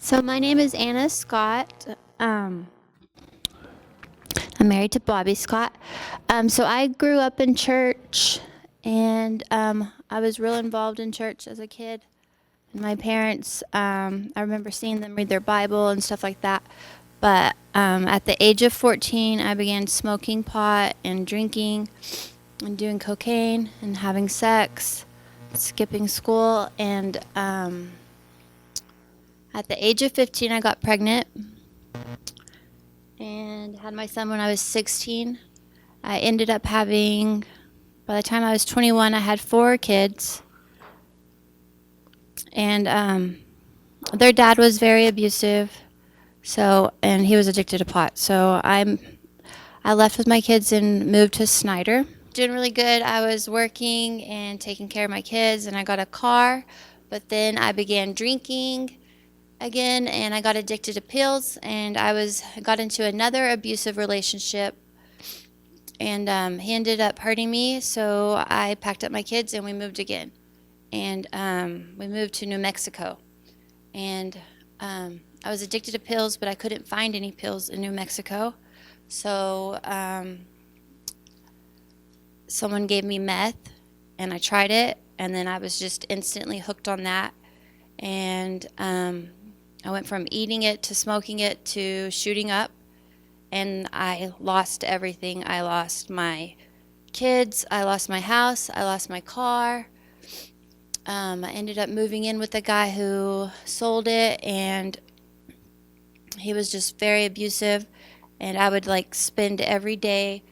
So my name is Anna Scott. Um, I'm married to Bobby Scott. So I grew up in church, and I was real involved in church as a kid. And my parents, I remember seeing them read their Bible and stuff like that. But at the age of 14, I began smoking pot and drinking and doing cocaine and having sex, skipping school. And at the age of 15, I got pregnant and had my son when I was 16. I ended up having, by the time I was 21, I had 4 kids. And their dad was very abusive. And he was addicted to pot. I left with my kids and moved to Snyder. Doing really good. I was working and taking care of my kids, and I got a car. But then I began drinking again, and I got addicted to pills, and got into another abusive relationship. And he ended up hurting me, so I packed up my kids and we moved again. And we moved to New Mexico. And I was addicted to pills, but I couldn't find any pills in New Mexico. So someone gave me meth, and I tried it, and then I was just instantly hooked on that. And I went from eating it to smoking it to shooting up, and I lost everything. I lost my kids, I lost my house, I lost my car. I ended up moving in with a guy who sold it, and he was just very abusive. And I would like spend every day,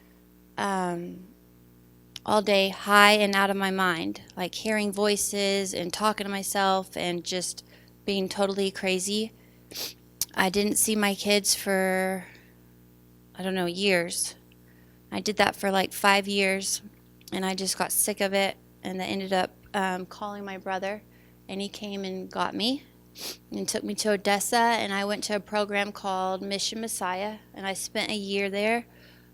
all day, high and out of my mind, like hearing voices and talking to myself and just being totally crazy. I didn't see my kids for, I don't know, years. I did that for like 5 years, and I just got sick of it. And I ended up calling my brother, and he came and got me and took me to Odessa, and I went to a program called Mission Messiah, and I spent a year there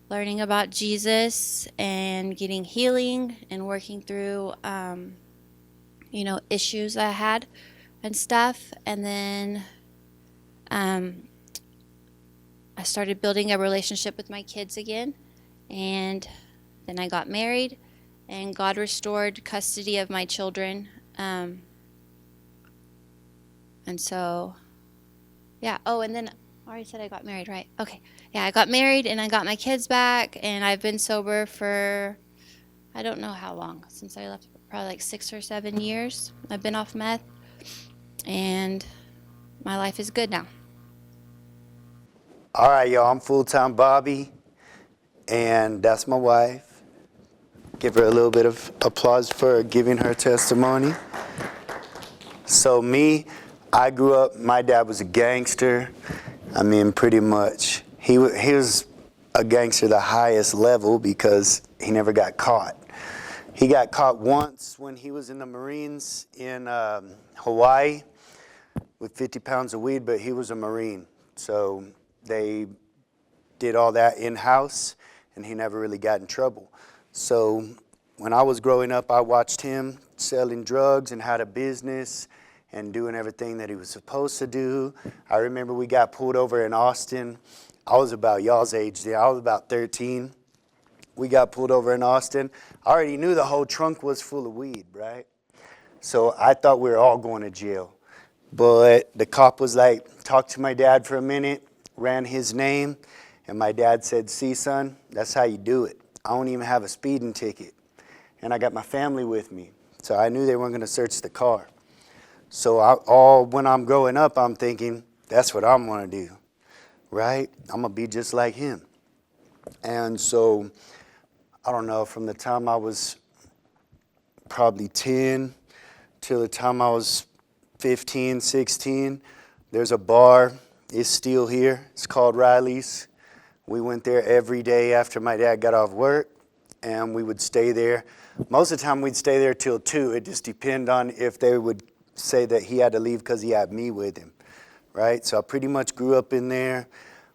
learning about Jesus and getting healing and working through, issues I had and stuff. And then I started building a relationship with my kids again, and then I got married, and God restored custody of my children. And so, yeah. Oh, and then I already said I got married, right? Okay. Yeah, I got married and I got my kids back, and I've been sober for I don't know how long since I left, probably like 6 or 7 years. I've been off meth, and my life is good now. All right, y'all, I'm full-time Bobby, and that's my wife. Give her a little bit of applause for giving her testimony. So I grew up, my dad was a gangster. I mean, pretty much. He was a gangster the highest level because he never got caught. He got caught once when he was in the Marines in Hawaii with 50 pounds of weed, but he was a Marine. So they did all that in-house, and he never really got in trouble. So when I was growing up, I watched him selling drugs and had a business and doing everything that he was supposed to do. I remember we got pulled over in Austin. I was about y'all's age then. I was about 13. We got pulled over in Austin. I already knew the whole trunk was full of weed, right? So I thought we were all going to jail. But the cop was like, talked to my dad for a minute, ran his name, and my dad said, "See, son, that's how you do it. I don't even have a speeding ticket. And I got my family with me." So I knew they weren't going to search the car. So when I'm growing up, I'm thinking, that's what I'm going to do, right? I'm going to be just like him. And so, I don't know, from the time I was probably 10 till the time I was 15, 16, there's a bar. It's still here. It's called Riley's. We went there every day after my dad got off work, and we would stay there. Most of the time, we'd stay there till 2. It just depended on if they would say that he had to leave because he had me with him, right? So I pretty much grew up in there,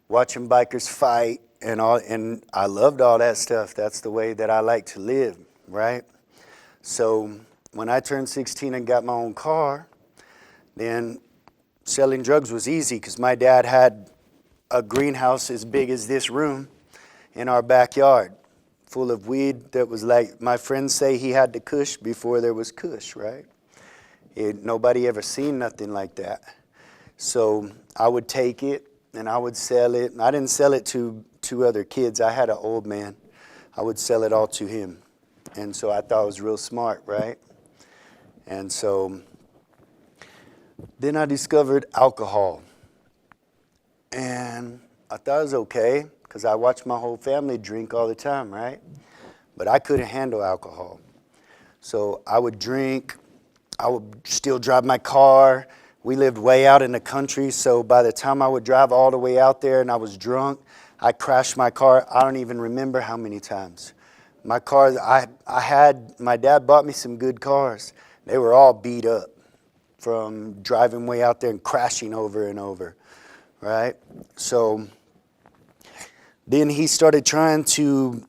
watching bikers fight and all, and I loved all that stuff. That's the way that I like to live, right? So when I turned 16 and got my own car, then selling drugs was easy because my dad had a greenhouse as big as this room in our backyard full of weed that was like, my friends say he had the kush before there was kush, right? Nobody ever seen nothing like that. So I would take it and I would sell it. I didn't sell it to other kids. I had an old man. I would sell it all to him. And so I thought it was real smart, right? And so then I discovered alcohol. And I thought it was okay because I watched my whole family drink all the time, right? But I couldn't handle alcohol. So I would drink. I would still drive my car. We lived way out in the country, so by the time I would drive all the way out there and I was drunk, I crashed my car. I don't even remember how many times. My cars, my dad bought me some good cars. They were all beat up from driving way out there and crashing over and over, right? So then he started trying to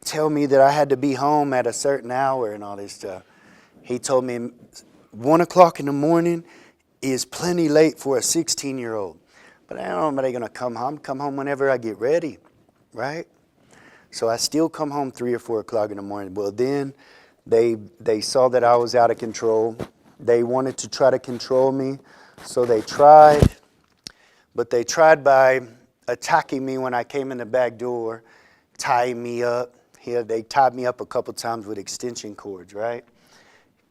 tell me that I had to be home at a certain hour and all this stuff. He told me 1 o'clock in the morning is plenty late for a 16-year-old. But I don't know, am I going to come home? Come home whenever I get ready, right? So I still come home 3 or 4 o'clock in the morning. Well, then they saw that I was out of control. They wanted to try to control me, so they tried. But they tried by attacking me when I came in the back door, tying me up. They tied me up a couple times with extension cords, right?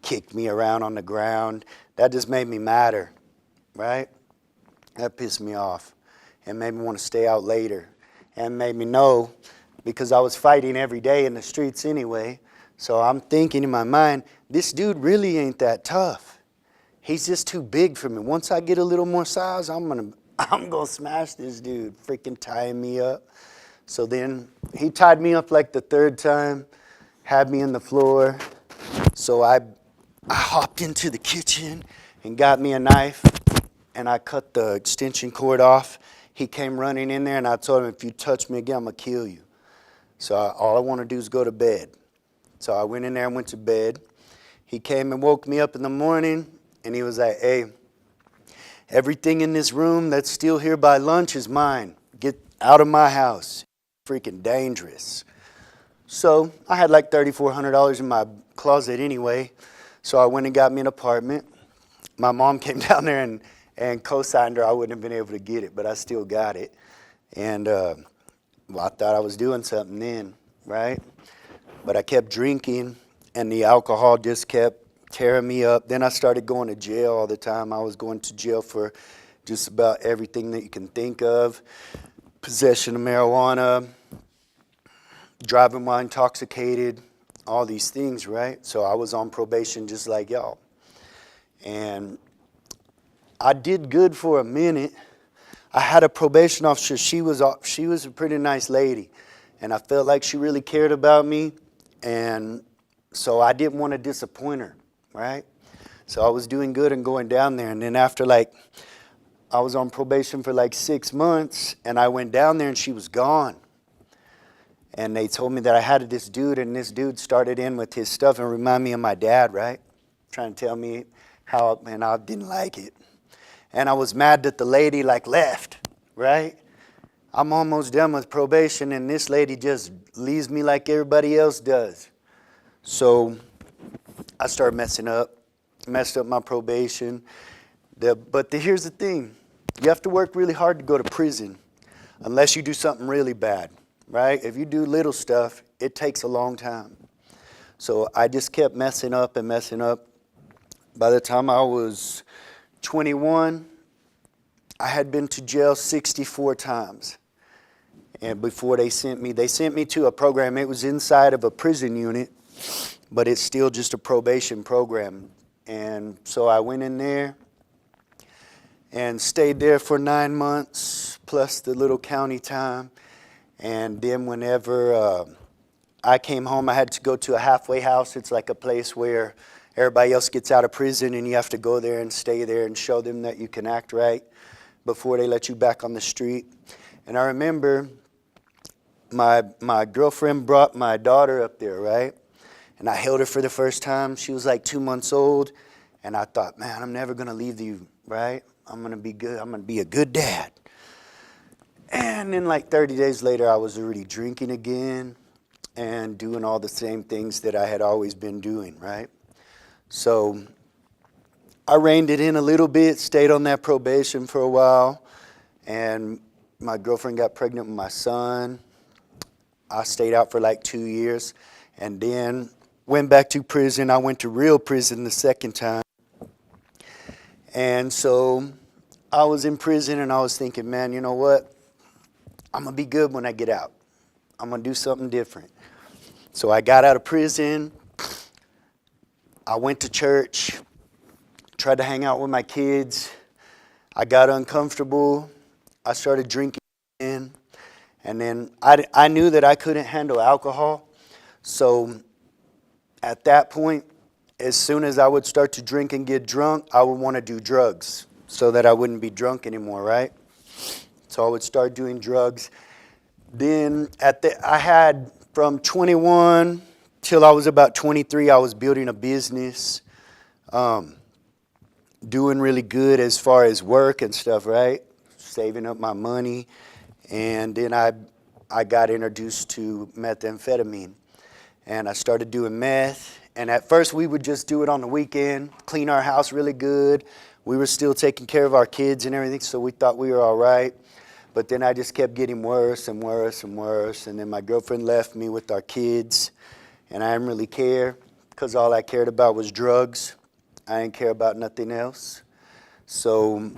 Kicked me around on the ground. That just made me madder, right? That pissed me off and made me want to stay out later and made me know, because I was fighting every day in the streets anyway. So I'm thinking in my mind, this dude really ain't that tough. He's just too big for me. Once I get a little more size, I'm gonna smash this dude, freaking tying me up. So then he tied me up like the third time, had me in the floor. So I hopped into the kitchen and got me a knife, and I cut the extension cord off. He came running in there, and I told him, if you touch me again, I'm going to kill you. So all I want to do is go to bed. So I went in there and went to bed. He came and woke me up in the morning, and he was like, hey, everything in this room that's still here by lunch is mine. Get out of my house. Freaking dangerous. So I had like $3,400 in my closet anyway. So I went and got me an apartment. My mom came down there and co-signed her. I wouldn't have been able to get it, but I still got it. And well, I thought I was doing something then, right? But I kept drinking, and the alcohol just kept tearing me up. Then I started going to jail all the time. I was going to jail for just about everything that you can think of. Possession of marijuana, driving while intoxicated, all these things, right? So I was on probation just like y'all. And I did good for a minute. I had a probation officer. She was a pretty nice lady. And I felt like she really cared about me. And so I didn't want to disappoint her, right? So I was doing good and going down there. And then after I was on probation for 6 months, and I went down there and she was gone. And they told me that I had this dude, and this dude started in with his stuff and reminded me of my dad, right? Trying to tell me how, and I didn't like it. And I was mad that the lady left, right? I'm almost done with probation, and this lady just leaves me like everybody else does. So I started messed up my probation. But here's the thing. You have to work really hard to go to prison unless you do something really bad, right? If you do little stuff, it takes a long time. So I just kept messing up and messing up. By the time I was 21, I had been to jail 64 times. And before they sent me to a program. It was inside of a prison unit, but it's still just a probation program. And so I went in there and stayed there for 9 months, plus the little county time. And then whenever I came home, I had to go to a halfway house. It's like a place where everybody else gets out of prison, and you have to go there and stay there and show them that you can act right before they let you back on the street. And I remember my girlfriend brought my daughter up there, right? And I held her for the first time. She was 2 months old. And I thought, man, I'm never going to leave you, right? I'm going to be good. I'm going to be a good dad. And then like 30 days later, I was already drinking again and doing all the same things that I had always been doing, right? So I reined it in a little bit, stayed on that probation for a while, and my girlfriend got pregnant with my son. I stayed out for like 2 years and then went back to prison. I went to real prison the second time. And so I was in prison and I was thinking, man, you know what? I'm going to be good when I get out. I'm going to do something different. So I got out of prison. I went to church, tried to hang out with my kids. I got uncomfortable. I started drinking again. And then I knew that I couldn't handle alcohol. So at that point, as soon as I would start to drink and get drunk, I would want to do drugs so that I wouldn't be drunk anymore, right? So I would start doing drugs. Then I had from 21 till I was about 23, I was building a business, doing really good as far as work and stuff, right? Saving up my money. And then I got introduced to methamphetamine. And I started doing meth. And at first we would just do it on the weekend, clean our house really good. We were still taking care of our kids and everything, so we thought we were all right. But then I just kept getting worse and worse and worse. And then my girlfriend left me with our kids. And I didn't really care because all I cared about was drugs. I didn't care about nothing else. So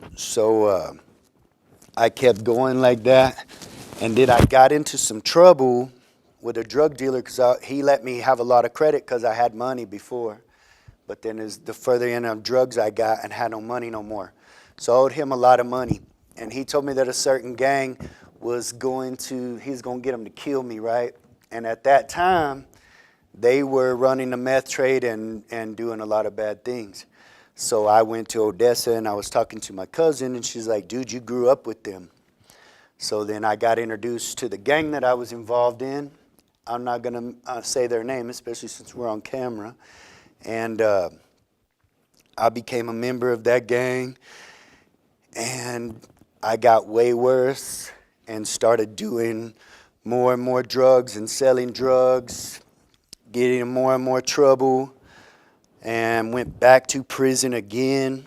I kept going like that. And then I got into some trouble with a drug dealer because he let me have a lot of credit because I had money before. But then as the further in on drugs I got and had no money no more. So I owed him a lot of money. And he told me that a certain gang was going to get him to kill me, right? And at that time, they were running the meth trade and doing a lot of bad things. So I went to Odessa and I was talking to my cousin and she's like, dude, you grew up with them. So then I got introduced to the gang that I was involved in. I'm not going to say their name, especially since we're on camera. And I became a member of that gang. And I got way worse and started doing more and more drugs and selling drugs, getting in more and more trouble, and went back to prison again.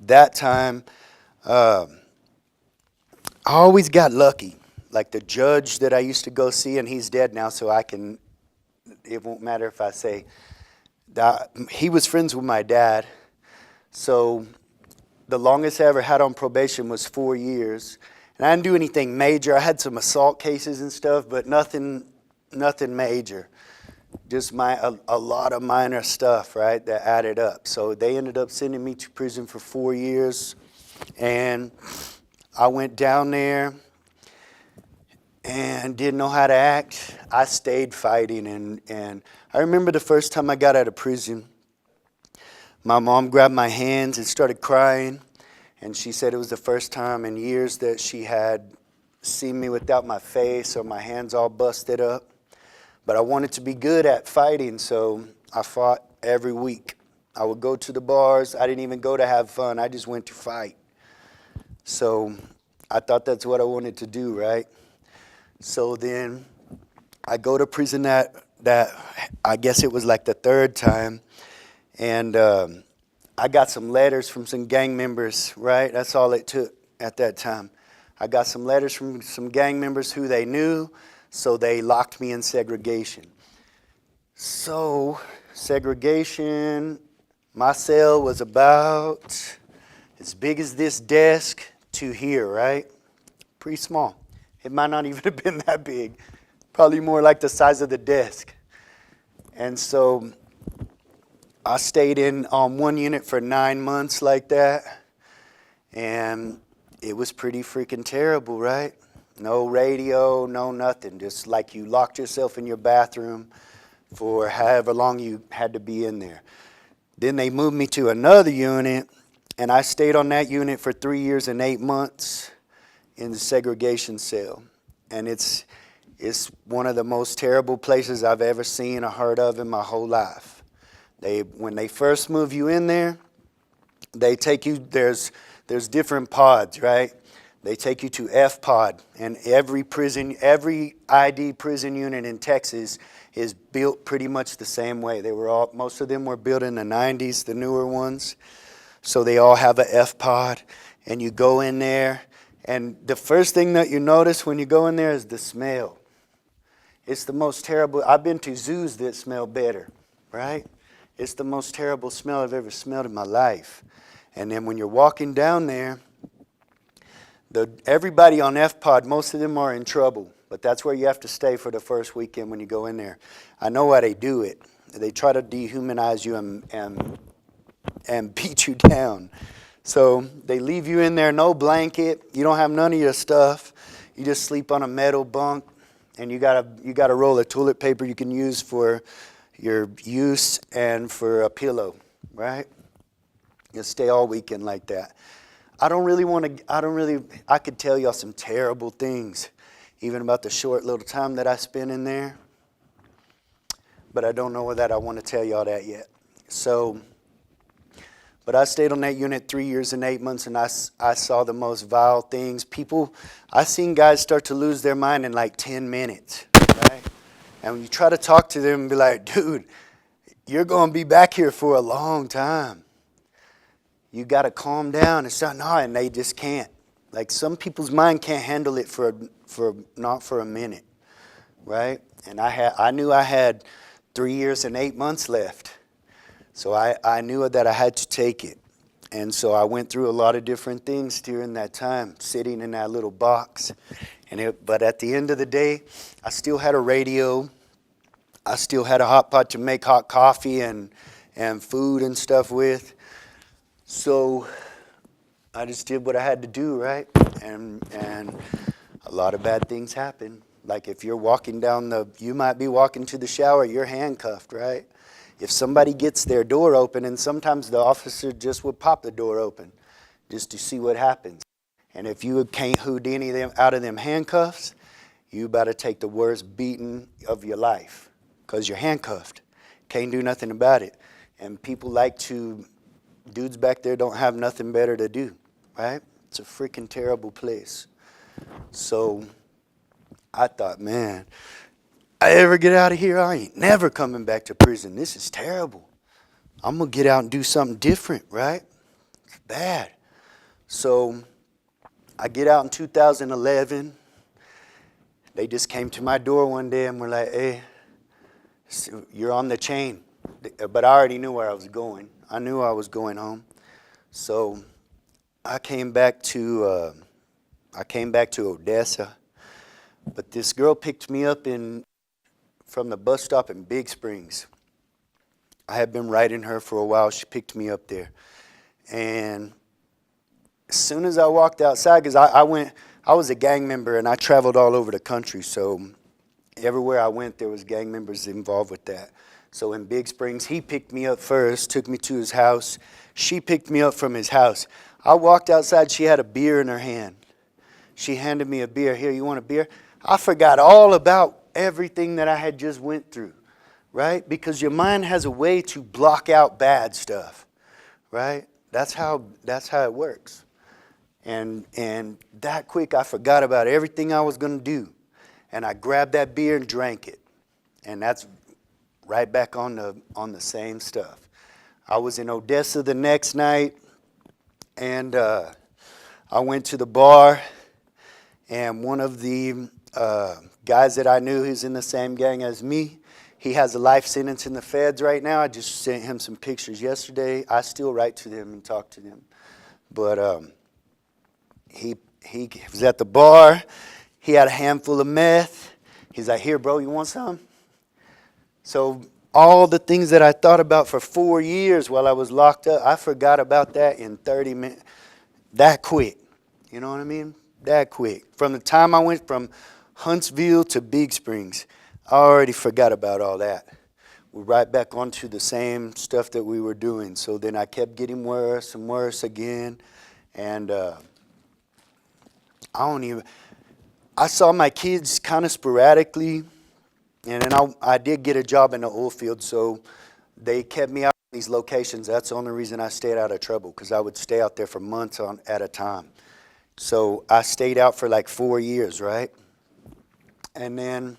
That time, I always got lucky. Like the judge that I used to go see, and he's dead now, so it won't matter if I say that. He was friends with my dad. So the longest I ever had on probation was 4 years. And I didn't do anything major. I had some assault cases and stuff, but nothing major. Just a lot of minor stuff, right, that added up. So they ended up sending me to prison for 4 years. And I went down there and didn't know how to act. I stayed fighting. And I remember the first time I got out of prison, my mom grabbed my hands and started crying. And she said it was the first time in years that she had seen me without my face or my hands all busted up. But I wanted to be good at fighting, so I fought every week. I would go to the bars. I didn't even go to have fun. I just went to fight. So I thought that's what I wanted to do, right? So then I go to prison that I guess it was like the third time. And I got some letters from some gang members, right? That's all it took at that time. I got some letters from some gang members who they knew, so they locked me in segregation. So segregation, my cell was about as big as this desk to here, right? Pretty small. It might not even have been that big. Probably more like the size of the desk. And so I stayed in one unit for 9 months like that. And it was pretty freaking terrible, right? No radio, no nothing. Just like you locked yourself in your bathroom for however long you had to be in there. Then they moved me to another unit, and I stayed on that unit for 3 years and 8 months in the segregation cell. And it's one of the most terrible places I've ever seen or heard of in my whole life. When they first move you in there, they take you, there's there's different pods, right? They take you to F pod, and every ID prison unit in Texas is built pretty much the same way. Most of them were built in the 90s, the newer ones. So they all have a F pod, and you go in there, and the first thing that you notice when you go in there is the smell. It's the most terrible. I've been to zoos that smell better, right? It's the most terrible smell I've ever smelled in my life. And then when you're walking down there, everybody on F-Pod, most of them are in trouble. But that's where you have to stay for the first weekend when you go in there. I know why they do it. They try to dehumanize you and beat you down. So they leave you in there, no blanket. You don't have none of your stuff. You just sleep on a metal bunk. And you got a roll of toilet paper you can use for your use and for a pillow, right? You'll stay all weekend like that. I could tell y'all some terrible things, even about the short little time that I spent in there. But I don't know that I want to tell y'all that yet. So, but I stayed on that unit 3 years and 8 months, and I saw the most vile things. I seen guys start to lose their mind in like 10 minutes, right? And when you try to talk to them and be like, dude, you're going to be back here for a long time. You got to calm down and start, no, and they just can't. Like some people's mind can't handle it not for a minute, right? And I knew I had 3 years and 8 months left. So I knew that I had to take it. And so I went through a lot of different things during that time, sitting in that little box. But at the end of the day, I still had a radio. I still had a hot pot to make hot coffee and food and stuff with. So I just did what I had to do, right? And a lot of bad things happen. Like if you're walking you might be walking to the shower, you're handcuffed, right? If somebody gets their door open, and sometimes the officer just would pop the door open just to see what happens. And if you can't Houdini them out of them handcuffs, you about to take the worst beating of your life because you're handcuffed. Can't do nothing about it. And people dudes back there don't have nothing better to do, right? It's a freaking terrible place. So I thought, man, I ever get out of here, I ain't never coming back to prison. This is terrible. I'm going to get out and do something different, right? It's bad. So I get out in 2011. They just came to my door one day and were like, hey, you're on the chain. But I already knew where I was going. I knew I was going home. So I came back to Odessa. But this girl picked me up from the bus stop in Big Springs. I had been riding her for a while. She picked me up there. And as soon as I walked outside, because I was a gang member and I traveled all over the country. So everywhere I went, there was gang members involved with that. So in Big Springs, he picked me up first, took me to his house. She picked me up from his house. I walked outside, she had a beer in her hand. She handed me a beer. Here, you want a beer? I forgot all about everything that I had just went through, right? Because your mind has a way to block out bad stuff, right? That's how it works. And that quick, I forgot about everything I was going to do. And I grabbed that beer and drank it. And that's right back on the same stuff. I was in Odessa the next night, and I went to the bar, and one of the guys that I knew who's in the same gang as me, he has a life sentence in the feds right now. I just sent him some pictures yesterday. I still write to them and talk to them. But he was at the bar. He had a handful of meth. He's like, here, bro, you want some? So all the things that I thought about for 4 years while I was locked up, I forgot about that in 30 minutes. That quick. You know what I mean? That quick. From the time I went from Huntsville to Big Springs, I already forgot about all that. We're right back onto the same stuff that we were doing. So then I kept getting worse and worse again. And I saw my kids kind of sporadically. And then I did get a job in the oil field, so they kept me out these locations. That's the only reason I stayed out of trouble, because I would stay out there for months at a time. So I stayed out for like 4 years, right? And then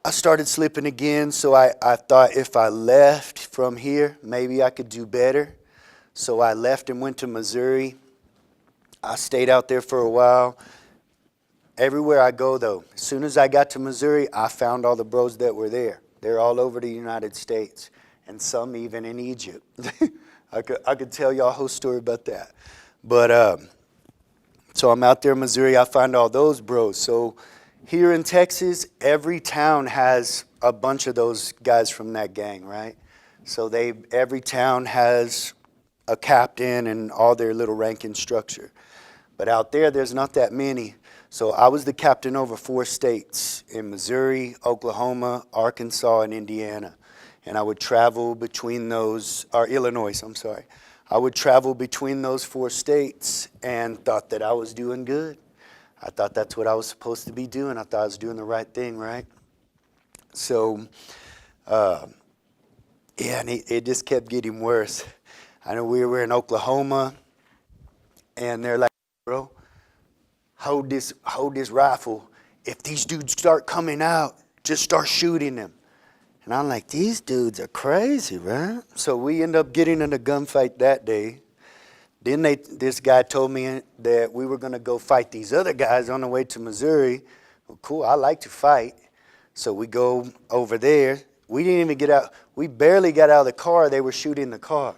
I started slipping again, so I thought if I left from here, maybe I could do better. So I left and went to Missouri. I stayed out there for a while. Everywhere I go, though, as soon as I got to Missouri, I found all the bros that were there. They're all over the United States, and some even in Egypt. I could tell y'all a whole story about that. But so I'm out there in Missouri. I find all those bros. So here in Texas, every town has a bunch of those guys from that gang, right? So every town has a captain and all their little ranking structure. But out there, there's not that many. So I was the captain over 4 states, in Missouri, Oklahoma, Arkansas, and Indiana. And I would travel between those, or Illinois, I'm sorry. I would travel between those 4 states and thought that I was doing good. I thought that's what I was supposed to be doing. I thought I was doing the right thing, right? So, yeah, and it just kept getting worse. I know we were in Oklahoma, and they're like, bro, hold this rifle. If these dudes start coming out, just start shooting them. And I'm like, these dudes are crazy, right? So we end up getting in a gunfight that day. Then this guy told me that we were going to go fight these other guys on the way to Missouri. Well, cool, I like to fight. So we go over there. We didn't even get out. We barely got out of the car. They were shooting the car.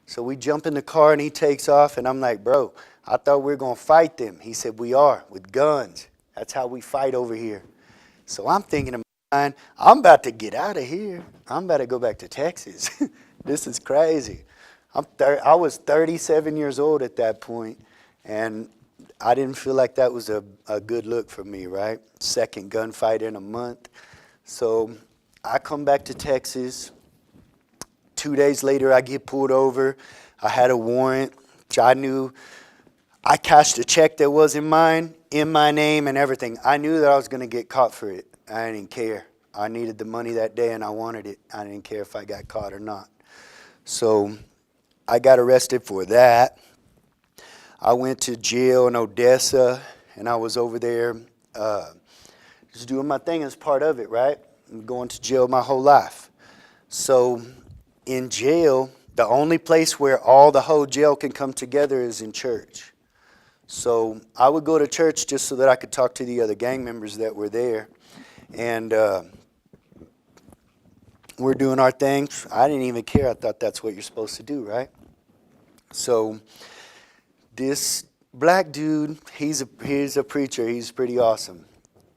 So we jump in the car and he takes off. And I'm like, bro, I thought we were going to fight them. He said, we are, with guns. That's how we fight over here. So I'm thinking in my mind, I'm about to get out of here. I'm about to go back to Texas. This is crazy. I was 37 years old at that point, and I didn't feel like that was a good look for me, right? Second gunfight in a month. So I come back to Texas. 2 days later, I get pulled over. I had a warrant, which I knew. I cashed a check that wasn't mine, in my name and everything. I knew that I was going to get caught for it. I didn't care. I needed the money that day, and I wanted it. I didn't care if I got caught or not. So I got arrested for that. I went to jail in Odessa, and I was over there just doing my thing as part of it, right? I'm going to jail my whole life. So in jail, the only place where all the whole jail can come together is in church. So I would go to church just so that I could talk to the other gang members that were there. And we're doing our thing. I didn't even care. I thought that's what you're supposed to do, right? So this black dude, he's a preacher. He's pretty awesome.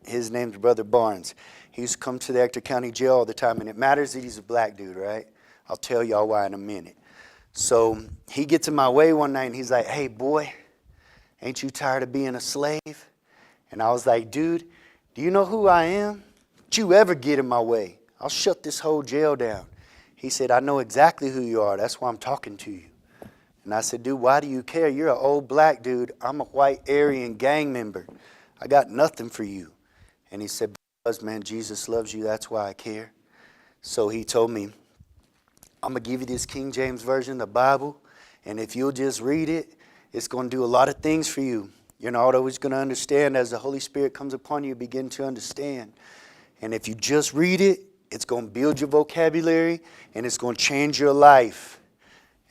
His name's Brother Barnes. He used to come to the Ector County Jail all the time, and it matters that he's a black dude, right? I'll tell y'all why in a minute. So he gets in my way one night, and he's like, hey, boy, ain't you tired of being a slave? And I was like, dude, do you know who I am? Don't you ever get in my way. I'll shut this whole jail down. He said, I know exactly who you are. That's why I'm talking to you. And I said, dude, why do you care? You're an old black dude. I'm a white Aryan gang member. I got nothing for you. And he said, because, man, Jesus loves you. That's why I care. So he told me, I'm going to give you this King James Version of the Bible. And if you'll just read it, it's going to do a lot of things for you. You're not always going to understand. As the Holy Spirit comes upon you, begin to understand. And if you just read it, it's going to build your vocabulary, and it's going to change your life.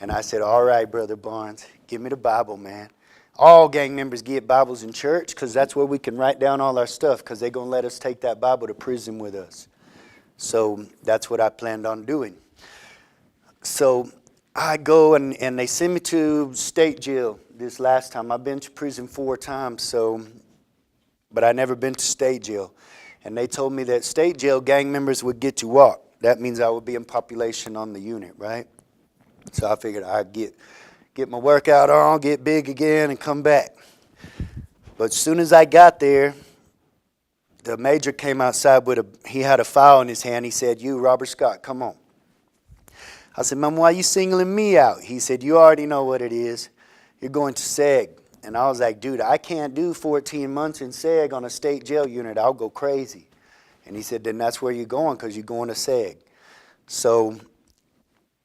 And I said, all right, Brother Barnes, give me the Bible, man. All gang members get Bibles in church because that's where we can write down all our stuff, because they're going to let us take that Bible to prison with us. So that's what I planned on doing. So I go and they send me to state jail this last time. I've been to prison 4 times, but I never been to state jail. And they told me that state jail gang members would get to walk. That means I would be in population on the unit, right? So I figured I'd get my workout on, get big again, and come back. But as soon as I got there, the major came outside he had a file in his hand. He said, you, Robert Scott, come on. I said, Mom, why are you singling me out? He said, you already know what it is. You're going to SEG. And I was like, dude, I can't do 14 months in SEG on a state jail unit. I'll go crazy. And he said, then that's where you're going, because you're going to SEG. So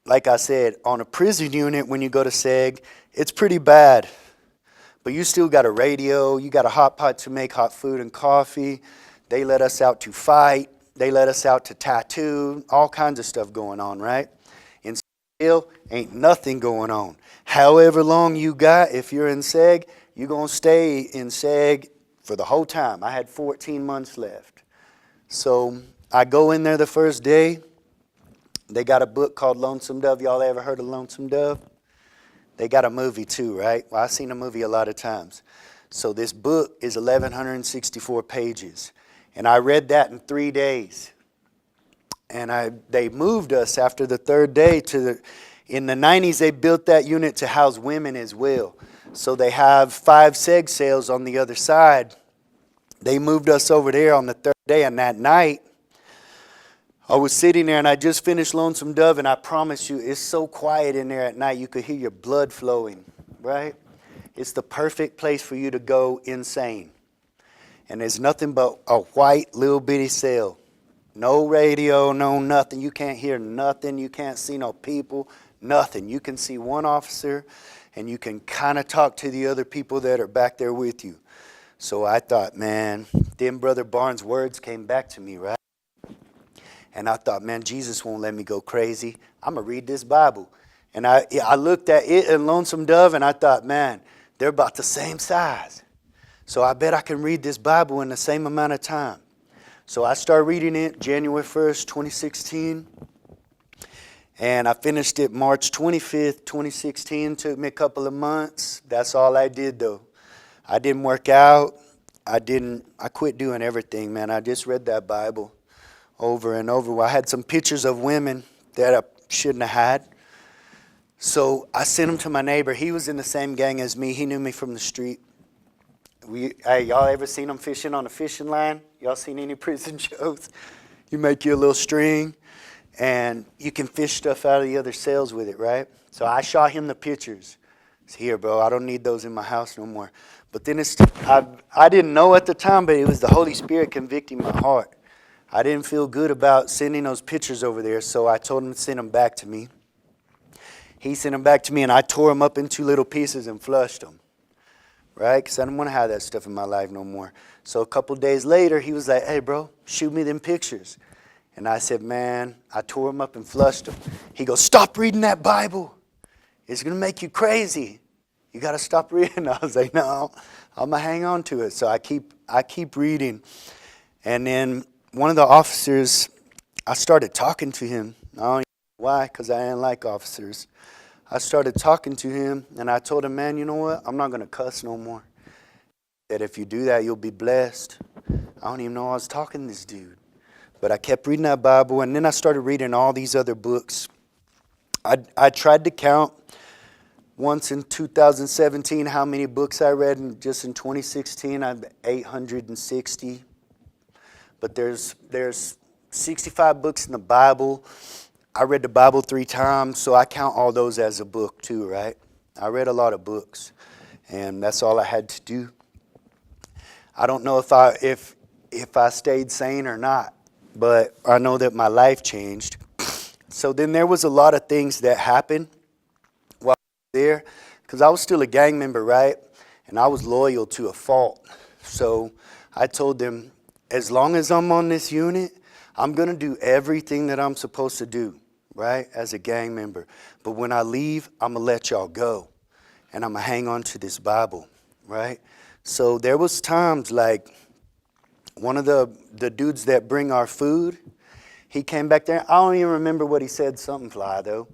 like I said, on a prison unit when you go to SEG, it's pretty bad. But you still got a radio, you got a hot pot to make hot food and coffee. They let us out to fight. They let us out to tattoo, all kinds of stuff going on, right? In still ain't nothing going on. However long you got, if you're in SEG, you're going to stay in SEG for the whole time. I had 14 months left. So I go in there the first day. They got a book called Lonesome Dove. Y'all ever heard of Lonesome Dove? They got a movie too, right? Well, I've seen a movie a lot of times. So this book is 1,164 pages. And I read that in 3 days. And they moved us after the third day in the 90s, they built that unit to house women as well. So they have 5 seg cells on the other side. They moved us over there on the third day, and that night, I was sitting there and I just finished Lonesome Dove, and I promise you, it's so quiet in there at night, you could hear your blood flowing, right? It's the perfect place for you to go insane. And there's nothing but a white little bitty cell. No radio, no nothing. You can't hear nothing. You can't see no people, nothing. You can see one officer and you can kind of talk to the other people that are back there with you. So I thought, man, then Brother Barnes' words came back to me, right? And I thought, man, Jesus won't let me go crazy. I'm going to read this Bible. And I looked at it in Lonesome Dove, and I thought, man, they're about the same size. So I bet I can read this Bible in the same amount of time. So I started reading it January 1st, 2016. And I finished it March 25th, 2016. Took me a couple of months. That's all I did, though. I didn't work out. I quit doing everything, man. I just read that Bible over and over. I had some pictures of women that I shouldn't have had. So I sent them to my neighbor. He was in the same gang as me. He knew me from the street. Hey, y'all ever seen them fishing on a fishing line? Y'all seen any prison shows? You make you a little string, and you can fish stuff out of the other cells with it, right? So I shot him the pictures. It's here, bro. I don't need those in my house no more. But then I didn't know at the time, but it was the Holy Spirit convicting my heart. I didn't feel good about sending those pictures over there, so I told him to send them back to me. He sent them back to me, and I tore them up into little pieces and flushed them, right? Because I didn't want to have that stuff in my life no more. So a couple days later, he was like, hey, bro, shoot me them pictures. And I said, man, I tore them up and flushed them. He goes, stop reading that Bible. It's going to make you crazy. You got to stop reading. I was like, no, I'm going to hang on to it. So I keep reading. And then one of the officers, I started talking to him. I don't know why, because I didn't like officers. I started talking to him, and I told him, man, you know what? I'm not going to cuss no more. That if you do that, you'll be blessed. I don't even know I was talking to this dude. But I kept reading that Bible, and then I started reading all these other books. I tried to count once in 2017 how many books I read, and just in 2016, I had 860. But there's 65 books in the Bible. I read the Bible 3 times, so I count all those as a book too, right? I read a lot of books, and that's all I had to do. I don't know if I stayed sane or not, but I know that my life changed. So then there was a lot of things that happened while I was there, because I was still a gang member, right? And I was loyal to a fault. So I told them, as long as I'm on this unit, I'm going to do everything that I'm supposed to do, right, as a gang member. But when I leave, I'm going to let y'all go. And I'm going to hang on to this Bible, right? So there was times like one of the dudes that bring our food, he came back there. I don't even remember what he said, something fly though.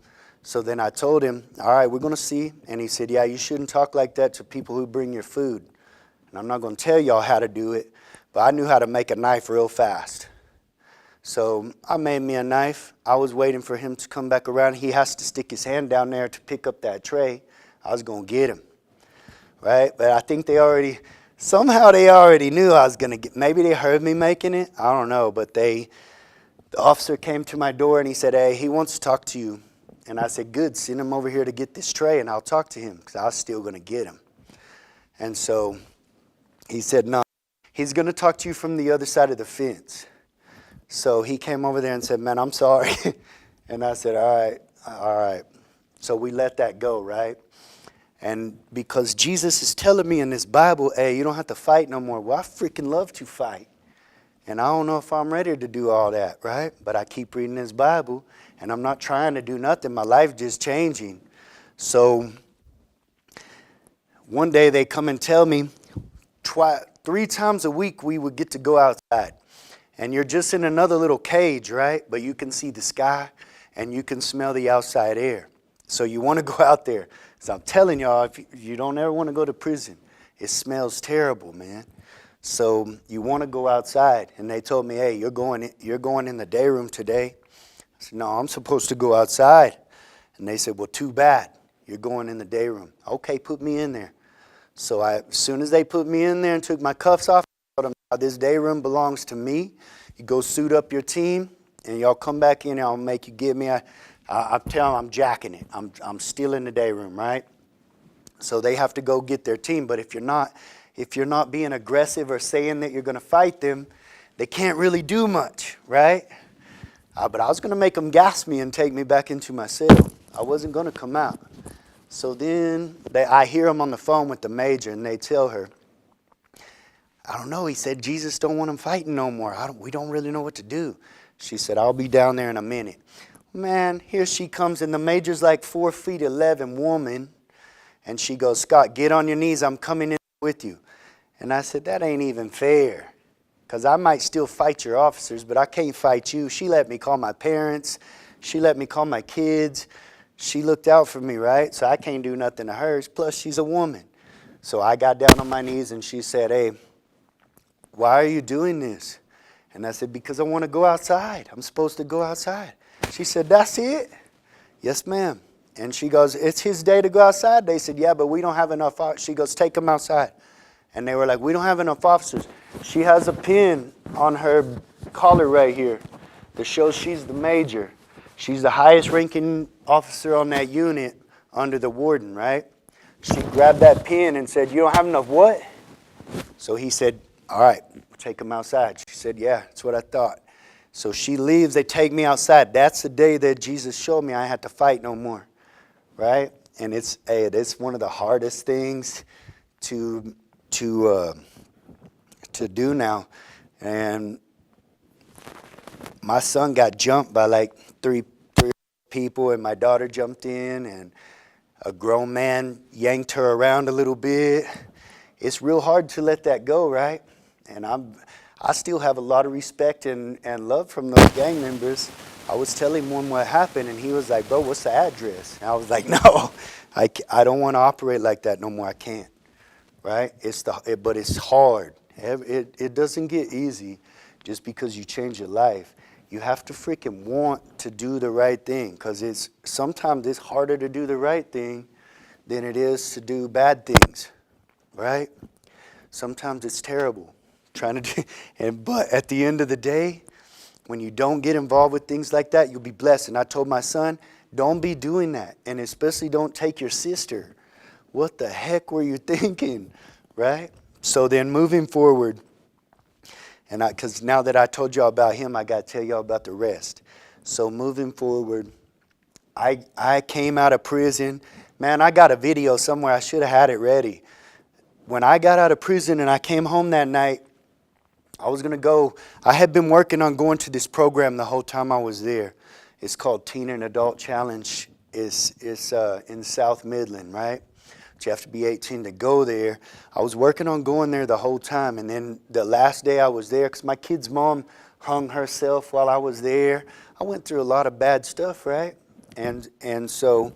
So then I told him, all right, we're going to see. And he said, yeah, you shouldn't talk like that to people who bring your food. And I'm not going to tell y'all how to do it, but I knew how to make a knife real fast. So I made me a knife. I was waiting for him to come back around. He has to stick his hand down there to pick up that tray. I was going to get him, right? But I think somehow they already knew I was going to get, maybe they heard me making it. I don't know, but the officer came to my door and he said, hey, he wants to talk to you. And I said, good, send him over here to get this tray and I'll talk to him, because I was still going to get him. And so he said, no, he's going to talk to you from the other side of the fence. So he came over there and said, man, I'm sorry. And I said, all right. All right. So we let that go, right? And because Jesus is telling me in this Bible, hey, you don't have to fight no more. Well, I freaking love to fight. And I don't know if I'm ready to do all that, right? But I keep reading this Bible, and I'm not trying to do nothing. My life just changing. So one day they come and tell me 3 times a week we would get to go outside. And you're just in another little cage, right? But you can see the sky, and you can smell the outside air. So you want to go out there. So I'm telling y'all, if you don't ever want to go to prison, it smells terrible, man. So you want to go outside. And they told me, hey, you're going in the day room today. I said, no, I'm supposed to go outside. And they said, well, too bad. You're going in the day room. Okay, put me in there. So as soon as they put me in there and took my cuffs off, I told them, this day room belongs to me. You go suit up your team, and y'all come back in, and I'll make you give me I'll tell them I'm jacking it. I'm stealing the day room, right? So they have to go get their team. But if you're not being aggressive or saying that you're going to fight them, they can't really do much, right? But I was going to make them gas me and take me back into my cell. I wasn't going to come out. So then I hear them on the phone with the major, and they tell her, I don't know. He said Jesus don't want him fighting no more. We don't really know what to do. She said, I'll be down there in a minute. Man, here she comes, and the major's like 4'11" woman. And she goes, Scott, get on your knees. I'm coming in with you. And I said, that ain't even fair. Because I might still fight your officers, but I can't fight you. She let me call my parents. She let me call my kids. She looked out for me, right? So I can't do nothing to her. Plus, she's a woman. So I got down on my knees, and she said, hey, why are you doing this? And I said, because I want to go outside. I'm supposed to go outside. She said, that's it? Yes, ma'am. And she goes, it's his day to go outside? They said, yeah, but we don't have enough. She goes, take him outside. And they were like, we don't have enough officers. She has a pin on her collar right here that shows she's the major. She's the highest ranking officer on that unit under the warden, right? She grabbed that pin and said, you don't have enough what? So he said, all right, take him outside. She said, yeah, that's what I thought. So she leaves. They take me outside. That's the day that Jesus showed me I had to fight no more, right? And it's one of the hardest things to do now. And my son got jumped by like three people, and my daughter jumped in, and a grown man yanked her around a little bit. It's real hard to let that go, right? And I still have a lot of respect and love from those gang members. I was telling one what happened, and he was like, bro, what's the address? And I was like, no, I don't want to operate like that no more. I can't, right? But it's hard. It doesn't get easy just because you change your life. You have to freaking want to do the right thing, because sometimes it's harder to do the right thing than it is to do bad things, right? Sometimes it's terrible trying to do, but at the end of the day, when you don't get involved with things like that, you'll be blessed. And I told my son, don't be doing that, and especially don't take your sister. What the heck were you thinking, right? So then moving forward, and because now that I told y'all about him, I got to tell y'all about the rest. So moving forward, I came out of prison. Man, I got a video somewhere. I should have had it ready. When I got out of prison and I came home that night, I was going to go. I had been working on going to this program the whole time I was there. It's called Teen and Adult Challenge. It's in South Midland, right? But you have to be 18 to go there. I was working on going there the whole time. And then the last day I was there, because my kid's mom hung herself while I was there. I went through a lot of bad stuff, right? And so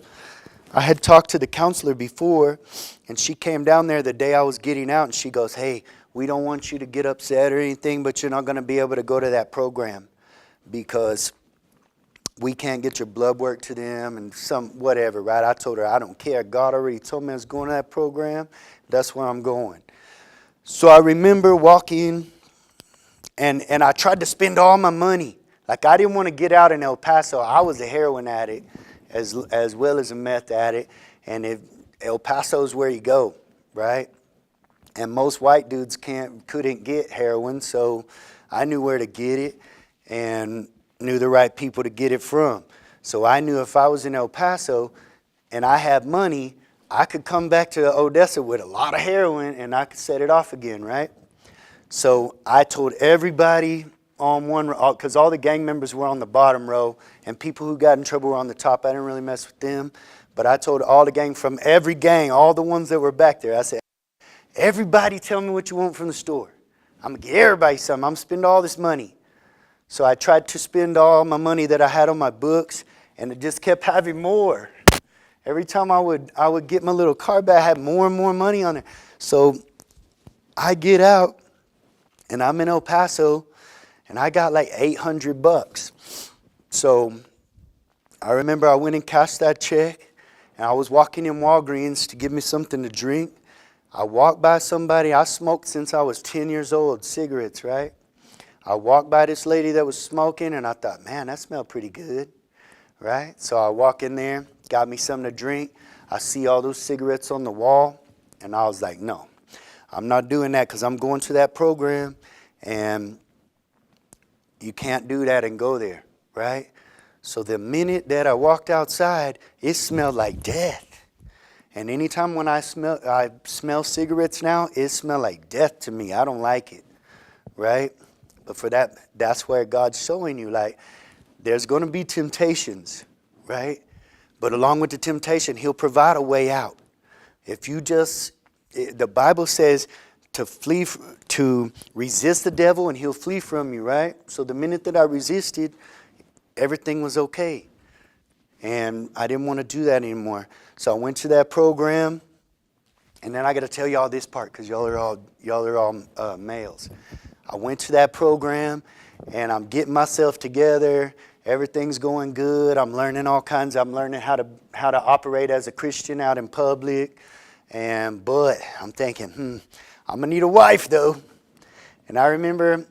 I had talked to the counselor before, and she came down there the day I was getting out, and she goes, hey, we don't want you to get upset or anything, but you're not going to be able to go to that program because we can't get your blood work to them and some whatever, right? I told her, I don't care. God already told me I was going to that program. That's where I'm going. So I remember walking, and I tried to spend all my money. Like, I didn't want to get out in El Paso. I was a heroin addict as well as a meth addict. And El Paso's where you go, right? And most white dudes couldn't get heroin, so I knew where to get it and knew the right people to get it from. So I knew if I was in El Paso and I had money, I could come back to Odessa with a lot of heroin and I could set it off again, right? So I told everybody on one row, because all the gang members were on the bottom row, and people who got in trouble were on the top. I didn't really mess with them. But I told all the gang from every gang, all the ones that were back there, I said, everybody tell me what you want from the store. I'm going to get everybody something. I'm going to spend all this money. So I tried to spend all my money that I had on my books, and it just kept having more. Every time I would get my little card back, I had more and more money on it. So I get out, and I'm in El Paso, and I got like $800. So I remember I went and cashed that check, and I was walking in Walgreens to give me something to drink. I walked by somebody. I smoked since I was 10 years old, cigarettes, right? I walked by this lady that was smoking, and I thought, man, that smelled pretty good, right? So I walk in there, got me something to drink. I see all those cigarettes on the wall, and I was like, no, I'm not doing that because I'm going to that program, and you can't do that and go there, right? So the minute that I walked outside, it smelled like death. And anytime when I smell cigarettes now, it smells like death to me. I don't like it, right? But for that's where God's showing you, like, there's going to be temptations, right? But along with the temptation, He'll provide a way out. If you the Bible says to resist the devil and he'll flee from you, right? So the minute that I resisted, everything was okay. And I didn't want to do that anymore. So I went to that program, and then I got to tell y'all this part because y'all are all males. I went to that program, and I'm getting myself together. Everything's going good. I'm learning all kinds. I'm learning how to operate as a Christian out in public. But I'm thinking, I'm going to need a wife, though. And I remember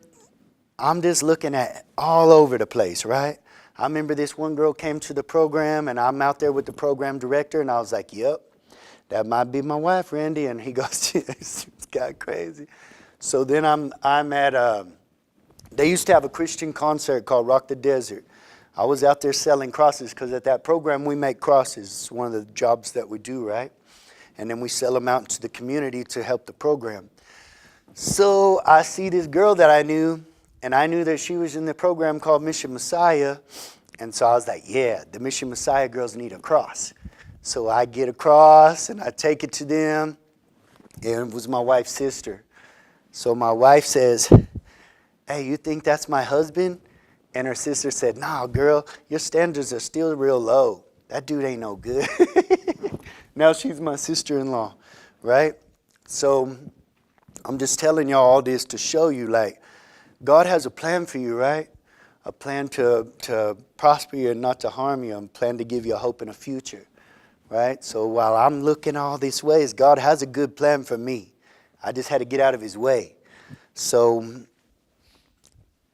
I'm just looking at all over the place, right? I remember this one girl came to the program, and I'm out there with the program director, and I was like, yep, that might be my wife, Randy. And he goes, it's got crazy. So then I'm at, they used to have a Christian concert called Rock the Desert. I was out there selling crosses because at that program we make crosses. It's one of the jobs that we do, right? And then we sell them out into the community to help the program. So I see this girl that I knew, and I knew that she was in the program called Mission Messiah. And so I was like, yeah, the Mission Messiah girls need a cross. So I get a cross, and I take it to them. And it was my wife's sister. So my wife says, hey, you think that's my husband? And her sister said, nah, girl, your standards are still real low. That dude ain't no good. Now she's my sister-in-law, right? So I'm just telling y'all all this to show you, like, God has a plan for you, right? A plan to prosper you and not to harm you. A plan to give you a hope and a future, right? So while I'm looking all these ways, God has a good plan for me. I just had to get out of His way. So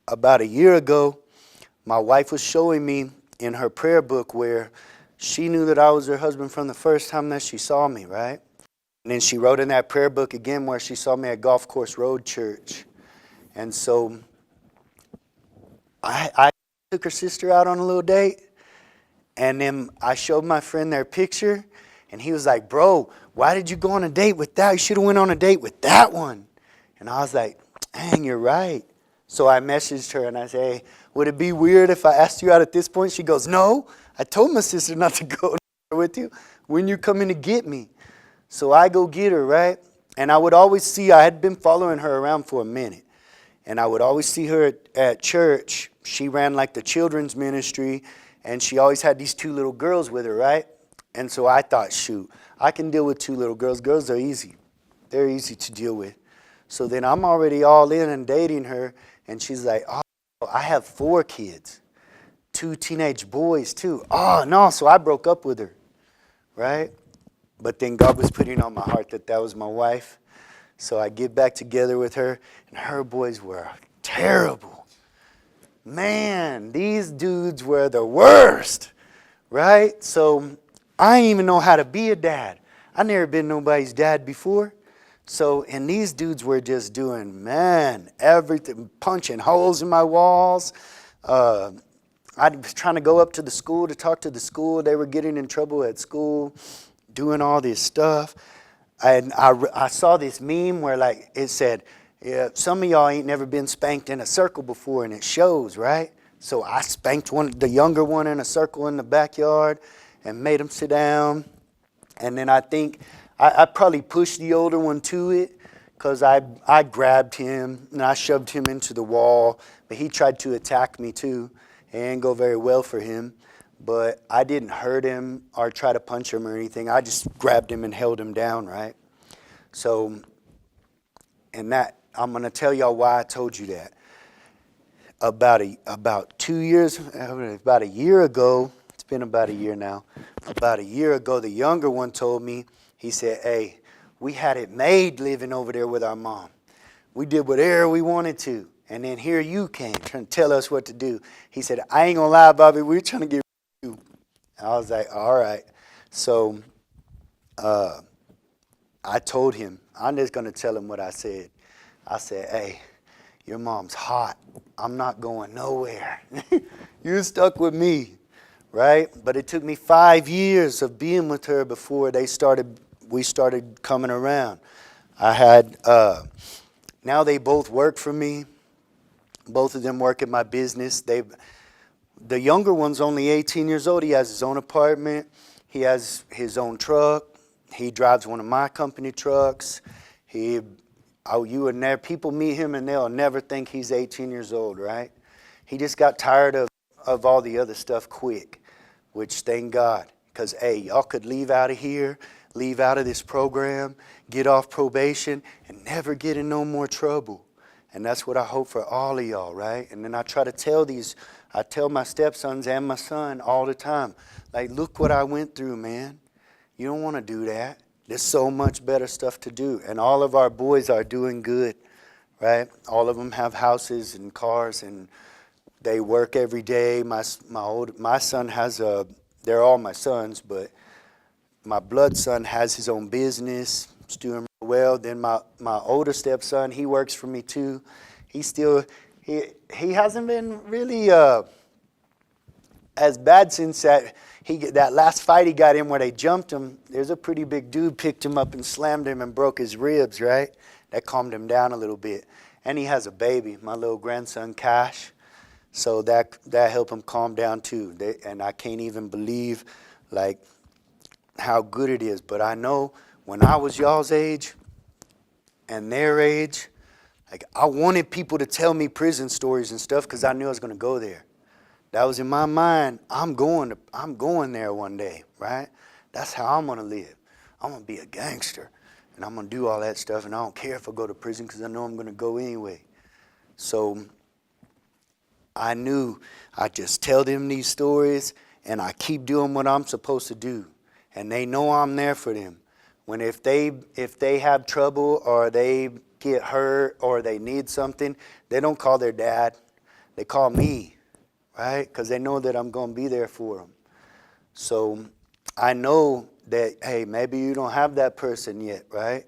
about a year ago, my wife was showing me in her prayer book where she knew that I was her husband from the first time that she saw me, right? And then she wrote in that prayer book again where she saw me at Golf Course Road Church. And so I took her sister out on a little date, and then I showed my friend their picture, and he was like, bro, why did you go on a date with that? You should have went on a date with that one. And I was like, dang, you're right. So I messaged her, and I said, hey, would it be weird if I asked you out at this point? She goes, no, I told my sister not to go with you when you come in to get me. So I go get her, right? And I would always see, I had been following her around for a minute. And I would always see her at church. She ran like the children's ministry, and she always had these two little girls with her, right? And so I thought, shoot, I can deal with two little girls. Girls are easy. They're easy to deal with. So then I'm already all in and dating her, and she's like, oh, I have 4 kids, 2 teenage boys too. Oh, no, so I broke up with her, right? But then God was putting on my heart that was my wife. So I get back together with her, and her boys were terrible. Man, these dudes were the worst, right? So I didn't even know how to be a dad. I never been nobody's dad before. So, and these dudes were just doing, man, everything, punching holes in my walls. I was trying to go up to the school to talk to the school. They were getting in trouble at school, doing all this stuff. And I saw this meme where like it said, yeah, some of y'all ain't never been spanked in a circle before, and it shows, right? So I spanked the younger one in a circle in the backyard and made him sit down. And then I think I probably pushed the older one to it because I grabbed him and I shoved him into the wall. But he tried to attack me too. It didn't go very well for him. But I didn't hurt him or try to punch him or anything. I just grabbed him and held him down, right? So, and that, I'm going to tell y'all why I told you that. About 2 years, about a year ago, it's been about a year now. About a year ago, the younger one told me, he said, hey, we had it made living over there with our mom. We did whatever we wanted to. And then here you came trying to tell us what to do. He said, I ain't going to lie, Bobby, we're trying to get you. I was like, all right. So I told him, I'm just going to tell him what I said. I said, hey, your mom's hot. I'm not going nowhere. You're stuck with me, right? But it took me 5 years of being with her before we started coming around. I had, now they both work for me. Both of them work in my business. The younger one's only 18 years old. He has his own apartment. He has his own truck. He drives one of my company trucks. People meet him and they'll never think he's 18 years old, right? He just got tired of all the other stuff quick, which thank God. Because, hey, y'all could leave out of here, leave out of this program, get off probation, and never get in no more trouble. And that's what I hope for all of y'all, right? And then I try to I tell my stepsons and my son all the time, like, look what I went through, man. You don't want to do that. There's so much better stuff to do. And all of our boys are doing good, right? All of them have houses and cars, and they work every day. My son they're all my sons, but my blood son has his own business. He's doing well. Then my older stepson, he works for me too. He hasn't been really as bad since that last fight he got in where they jumped him. There's a pretty big dude picked him up and slammed him and broke his ribs, right? That calmed him down a little bit. And he has a baby, my little grandson Cash. So that helped him calm down too. And I can't even believe like how good it is. But I know when I was y'all's age and their age, like I wanted people to tell me prison stories and stuff because I knew I was going to go there. That was in my mind. I'm going there one day, right? That's how I'm going to live. I'm going to be a gangster, and I'm going to do all that stuff, and I don't care if I go to prison because I know I'm going to go anyway. So I knew I just tell them these stories, and I keep doing what I'm supposed to do, and they know I'm there for them. If they have trouble or they get hurt or they need something, they don't call their dad. They call me. Right? Because they know that I'm going to be there for them. So I know that, hey, maybe you don't have that person yet, right?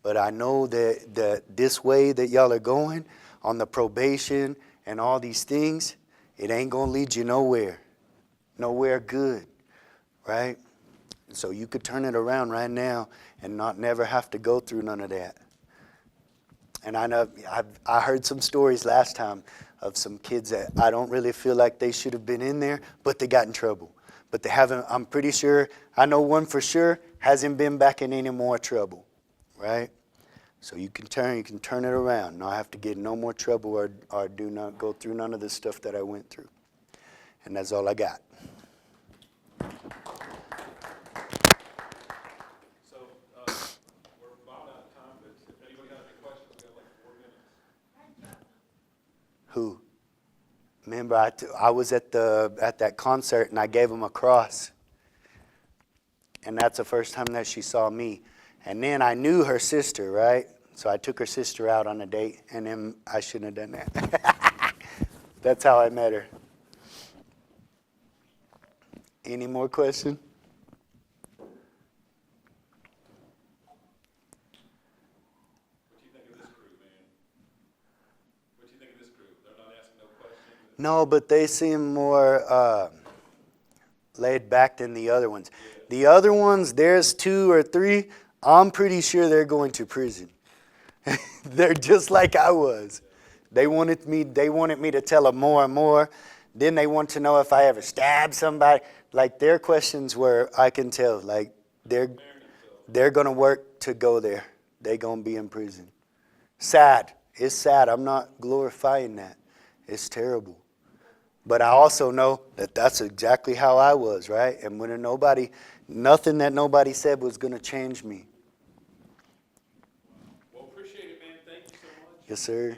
But I know that this way that y'all are going on the probation and all these things, it ain't going to lead you nowhere. Nowhere good, right? So you could turn it around right now and never have to go through none of that. And I know I heard some stories last time of some kids that I don't really feel like they should have been in there, but they got in trouble. But they haven't, I'm pretty sure, I know one for sure, hasn't been back in any more trouble, right? So you can turn it around. Not have to get in no more trouble or do not go through none of the stuff that I went through. And that's all I got. Who? Remember, I was at that concert and I gave him a cross. And that's the first time that she saw me. And then I knew her sister, right? So I took her sister out on a date, and then I shouldn't have done that. That's how I met her. Any more questions? No, but they seem more laid back than the other ones. The other ones, there's 2 or 3. I'm pretty sure they're going to prison. They're just like I was. They wanted me to tell them more and more. Then they want to know if I ever stabbed somebody. Like their questions were, I can tell, like they're gonna work to go there. They're gonna be in prison. Sad. It's sad. I'm not glorifying that. It's terrible. But I also know that that's exactly how I was, right? And when nothing that nobody said was gonna change me. Well, appreciate it, man. Thank you so much. Yes, sir.